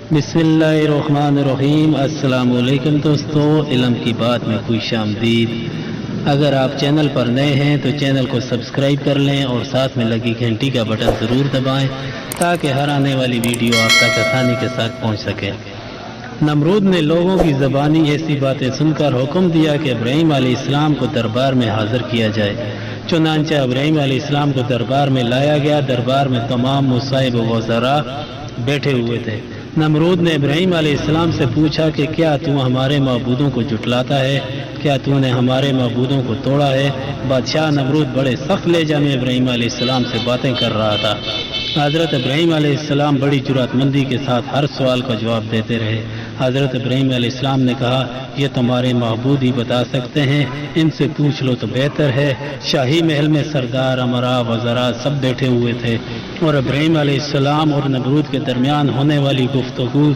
बिस्मिल्लाहिर्रहमानिर्रहीम। अस्सलाम वालेकुम दोस्तों, इल्म की बात में खुश आमदीद। अगर आप चैनल पर नए हैं तो चैनल को सब्सक्राइब कर लें और साथ में लगी घंटी का बटन ज़रूर दबाएं ताकि हर आने वाली वीडियो आप तक आसानी के साथ पहुंच सके। नमरूद ने लोगों की ज़बानी ऐसी बातें सुनकर हुक्म दिया कि इब्राहीम अलैहिस्सलाम को दरबार में हाज़िर किया जाए। चुनांचे इब्राहीम अलैहिस्सलाम को दरबार में लाया गया। दरबार में तमाम मुसाइब वज़रा बैठे हुए थे। नमरूद ने इब्राहीम अलैहिस्सलाम से पूछा कि क्या तू हमारे माबूदों को जुटलाता है, क्या तूने हमारे माबूदों को तोड़ा है। बादशाह नमरूद बड़े सख्त लहजा में इब्राहीम अलैहिस्सलाम से बातें कर रहा था। हज़रत इब्राहीम अलैहिस्सलाम बड़ी जुरातमंदी के साथ हर सवाल का जवाब देते रहे। हज़रत इब्राहीम अलैहिस्सलाम ने कहा, ये तुम्हारे महबूद ही बता सकते हैं, इनसे पूछ लो तो बेहतर है। शाही महल में सरदार, अमरा, वज़रा सब बैठे हुए थे और इब्राहीम अलैहिस्सलाम और नमरूद के दरमियान होने वाली गुफ्तगू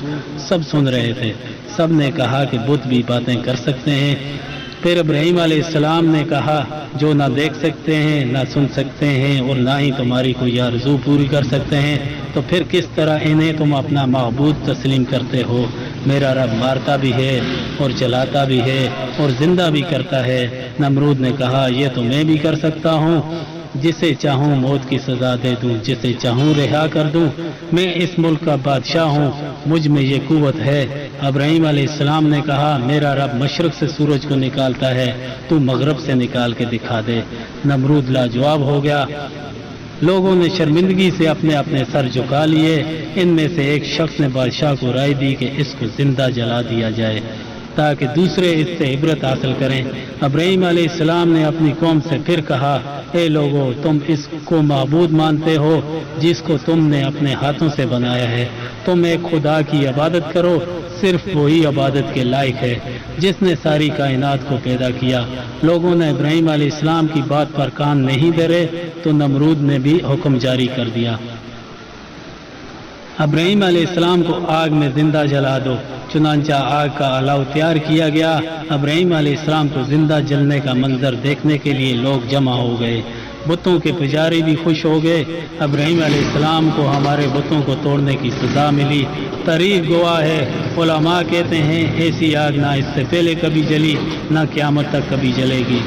सब सुन रहे थे। सब ने कहा कि बुत भी बातें कर सकते हैं। फिर इब्राहीम अलैहिस्सलाम ने कहा, जो ना देख सकते हैं, ना सुन सकते हैं और ना ही तुम्हारी कोई आरज़ू पूरी कर सकते हैं, तो फिर किस तरह इन्हें तुम अपना महबूद तस्लीम करते हो। मेरा रब मारता भी है और जलाता भी है और ज़िंदा भी करता है। नमरूद ने कहा, यह तो मैं भी कर सकता हूँ। जिसे चाहूँ मौत की सज़ा दे दूँ, जिसे चाहूँ रिहा कर दूँ। मैं इस मुल्क का बादशाह हूँ, मुझ में ये कुव्वत है। इब्राहीम अलैहिस्सलाम ने कहा, मेरा रब मशरक़ से सूरज को निकालता है, तू मगरब से निकाल के दिखा दे। नमरूद लाजवाब हो गया। लोगों ने शर्मिंदगी से अपने अपने सर झुका लिए। इनमें से एक शख्स ने बादशाह को राय दी कि इसको जिंदा जला दिया जाए ताकि दूसरे इससे इबरत हासिल करें। इब्राहीम अलैहिस्सलाम ने अपनी कौम से फिर कहा, ए लोगो, तुम इसको माबूद मानते हो जिसको तुमने अपने हाथों से बनाया है। तुम एक खुदा की इबादत करो, सिर्फ वही इबादत के लायक है जिसने सारी कायनात को पैदा किया। लोगों ने इब्राहीम अलैहिस्सलाम की बात पर कान नहीं धरे तो नमरूद ने भी हुक्म जारी कर दिया, इब्राहीम अलैहिस्सलाम को आग में जिंदा जला दो। चुनांचा आग का अलाव तैयार किया गया। इब्राहीम अलैहिस्सलाम को जिंदा जलने का मंजर देखने के लिए लोग जमा हो गए। बुतों के पुजारी भी खुश हो गए। इब्राहीम अलैहिस्सलाम को हमारे बुतों को तोड़ने की सजा मिली। तारीख गवाह है, उलमा कहते हैं ऐसी आग ना इससे पहले कभी जली, ना क़यामत तक कभी जलेगी।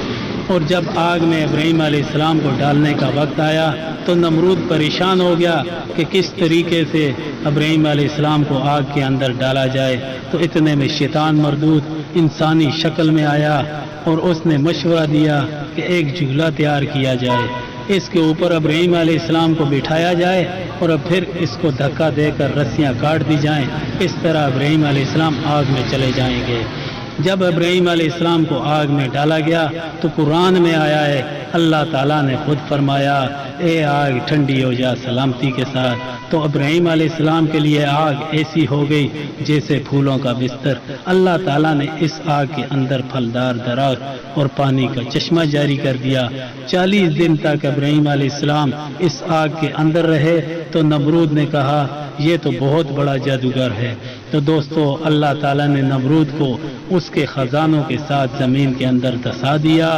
और जब आग में इब्राहीम अलैहिस्सलाम को डालने का वक्त आया तो नमरूद परेशान हो गया कि किस तरीके से इब्राहीम अलैहिस्सलाम को आग के अंदर डाला जाए। तो इतने में शैतान मरदूद इंसानी शक्ल में आया और उसने मशवरा दिया कि एक झूला तैयार किया जाए, इसके ऊपर इब्राहीम अलैहिस्सलाम को बिठाया जाए और अब फिर इसको धक्का देकर रस्सियां काट दी जाएं। इस तरह इब्राहीम अलैहिस्सलाम आग में चले जाएंगे। जब इब्राहीम अलैहिस्सलाम को आग में डाला गया तो कुरान में आया है, अल्लाह ताला ने खुद फरमाया, ए आग ठंडी हो जा सलामती के साथ। तो इब्राहीम अलैहिस्सलाम के लिए आग ऐसी हो गई जैसे फूलों का बिस्तर। अल्लाह ताला ने इस आग के अंदर फलदार दरख्त और पानी का चश्मा जारी कर दिया। 40 दिन तक इब्राहीम अलैहिस्सलाम इस आग के अंदर रहे। तो नमरूद ने कहा, ये तो बहुत बड़ा जादूगर है। तो दोस्तों, अल्लाह ताला ने नमरूद को उसके खजानों के साथ ज़मीन के अंदर धंसा दिया।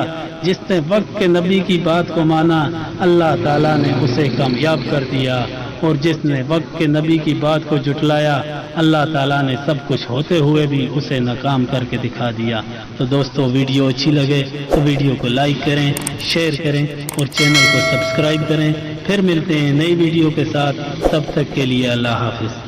जिसने वक्त के नबी की बात को माना, अल्लाह ताला ने उसे कामयाब कर दिया, और जिसने वक्त के नबी की बात को जुटलाया, अल्लाह ताला ने सब कुछ होते हुए भी उसे नाकाम करके दिखा दिया। तो दोस्तों, वीडियो अच्छी लगे तो वीडियो को लाइक करें, शेयर करें और चैनल को सब्सक्राइब करें। फिर मिलते हैं नई वीडियो के साथ, तब तक के लिए अल्लाह हाफिज़।